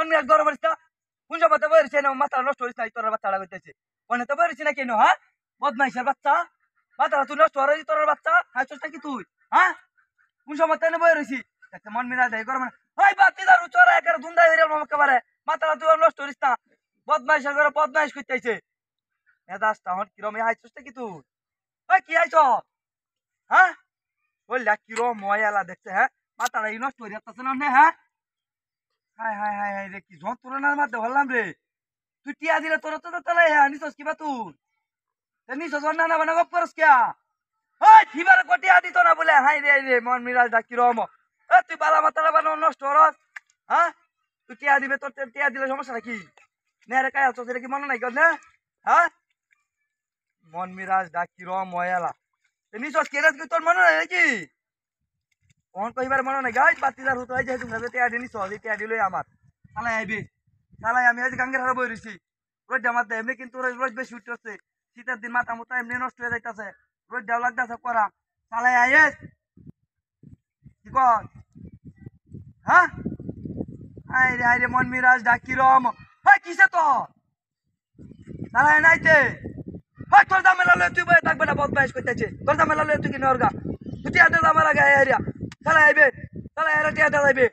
মন মিরাজ গরম হইছে কোন সময় তো বইরছে না মাথা নষ্ট হইছে না তোর বাচ্চাটা কইতেছে মনে তো বইরছি না কেন হ্যাঁ বদমাইশের বাচ্চা মাথা তুই নষ্ট হইছে তোর বাচ্চা খাইছস কি তুই হ্যাঁ কোন সময় তো বইরছি একটা মন মিরাজ দেই গরম ওই বাতি দারু চোরা একার দুন্দাই হইরে একেবারে মাথা তুই নষ্ট হইছ না বদমাইশের ঘরে বদমাইশ কইতেছে মেজাজটা হট কিরম খাইছস কি তুই ওই কি আইছ হ্যাঁ বললা কিরম ময়ালা দেখছে হ্যাঁ মাথাটা নষ্ট হয়ে যাচ্ছে না হ্যাঁ হায় হায় হায় হায় রে কি যন্ত্রণার মধ্যে হলাম রে তুই টিয়া দিলে তোর তো তাহলে হ্যাঁ নিছস কিবা তুই নিছস না না বানা গপ করস কিয়া ওই ঠিবার কটিয়া দিত না বলে হাই রে মন মিরাজ দা কিরম এ তুই বালা মাথাটা বানানো নষ্ট হরস হ্যাঁ তুই টিয়া দিবে তোর টিয়া দিলে সমস্যা কি নে রে কায়া তোর কি মনে নাই কর না হ্যাঁ মন মিরাজ দা কিরম ময়ালা নিছস কেরাজ কি তোর মনে নাই নাকি কোন কইবার মনে নাই গাইস বাতিদার হতো এই যে তুমি টিয়া দিনি সহজ টিয়া দিলই আমার শালাই আইবি শালাই আমি আজ গাঙ্গের হারা বই রইছি রোজ আমার দে এমনি কিন্তু রোজ বেশি উঠতেছে শীতের দিন মাথা মুতা এমনি নষ্ট হয়ে যাইতাছে রোজ দেও লাগতাছে করা শালাই আইস কি কর হ্যাঁ আইরে মন মিরাজ ডাকিরম হ্যাঁ কিসে তো শালাই নাইতে হ্যাঁ তোর দামেলা লয়ে তুই বই থাকবে না বদমাইশ করতেছে তোর দামেলা লয়ে তুই কি নরগা তুই টিয়া দে আমার আগে আইরিয়া শালাই আইবে শালাই আইরা টিয়া দে আইবে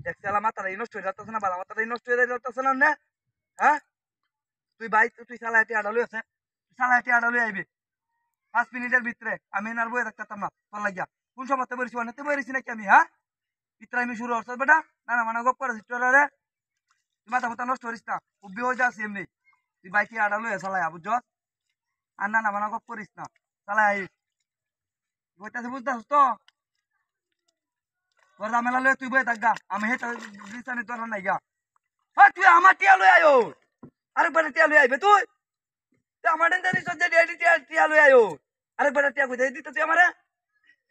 দেখছিলাম মাথাটা নষ্ট হয়ে যাচ্ছে না বালা মাথাটা নষ্ট হয়ে যাচ্ছে না হ্যাঁ তুই ভাই তুই সালাইটি আডালু আছে সালাইটি আডালু আইবি 5 মিনিটের ভিতরে আমি আর বই রাখতাম না তোর লাগিয়া কোন সময় বলিস অনেকতে বলিস নাকি আমি হ্যাঁ ভিতরে আমি শুরু করছ বেটা না না মানে গপ করেছিস তোর রে তুই মাথা মাথা নষ্ট করিস না উব্বি হয়ে যাস এমনি তুই বাইকে আডালু সালাই বুঝছ আর না না মানে গপ করিস না সালাই আইস বইতাছে বুঝতেছিস তো তোর দামেলা লয়ে তুই বই থাকগা আমি হেটা দিছানি তোর নাই গা হ্যাঁ তুই আমার টিয়া লই আয়ো আরেকবার টিয়া লই আইবে তুই আমার জানি সজ্জা ডেডি টিয়া লই আয়ো আরেকবার টিয়া কই দিতে তুই আমারে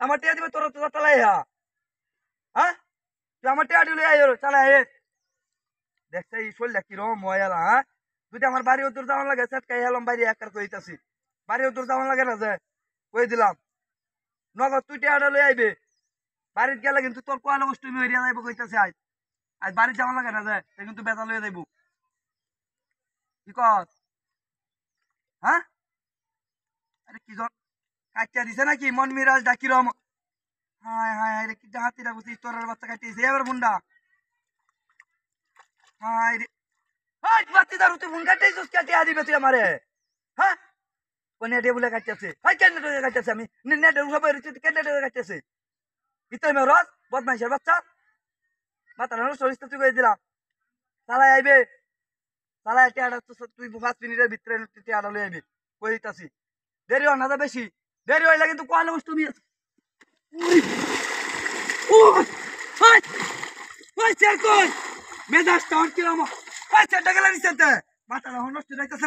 আমার টিয়া দিবে তোর তোর চালাই হ্যাঁ তুই আমার টিয়া লই আয়ো চালাই দেখছ এই শোলটা কিরম ময়ালা হ্যাঁ যদি আমার বাড়ি উত্তর যাওয়ার লাগে সেটকাই এলাম বাইরে একার কইতাছি বাড়ি উত্তর যাওয়ার লাগে না যে কই দিলাম নগদ তুই টিয়াটা লই আইবে বাড়িতে গেলে কিন্তু তোর কোয়ালা বস্তু আমি হইয়া যাইব কইতাছে আজ আজ বাড়ি যাওয়া লাগে না যায় কিন্তু বেতা লইয়া যাইব কি কর হ্যাঁ আরে কি জন কাটিয়া দিছে নাকি মন মিরাজ ডাকিরম হায় হায় হায় রে কি হাতিরা বুঝি তোর বাচ্চা কাটিয়েছে এবার মুন্ডা হায় রে হাই বাতি দারু তুই মুন কাটিয়েছিস কাটিয়া দিবে তুই আমারে হ্যাঁ কোন নেটে বলে কাটিয়েছে হাই কেন নেটে কাটিয়েছে আমি নেটে উঠাবে তুই কেন নেটে কাটিয়েছে ভিতরে মেরস বদমাইশের বাচ্চা মাথা নষ্ট হইছে তুই কই দিলাম চালাই আইবে চালাই টিয়াটা তুই 5 মিনিটের ভিতরে টিয়াটা লই আইবি কই দিতাছি দেরি হয় না বেশি দেরি হইলে কিন্তু কোয়ালে বস্তু আমি ও হাই হাই চেক কই মেজাজটা অন কিরম হাই চেকটা গেল নিচেতে মাথা নষ্ট হইতাছে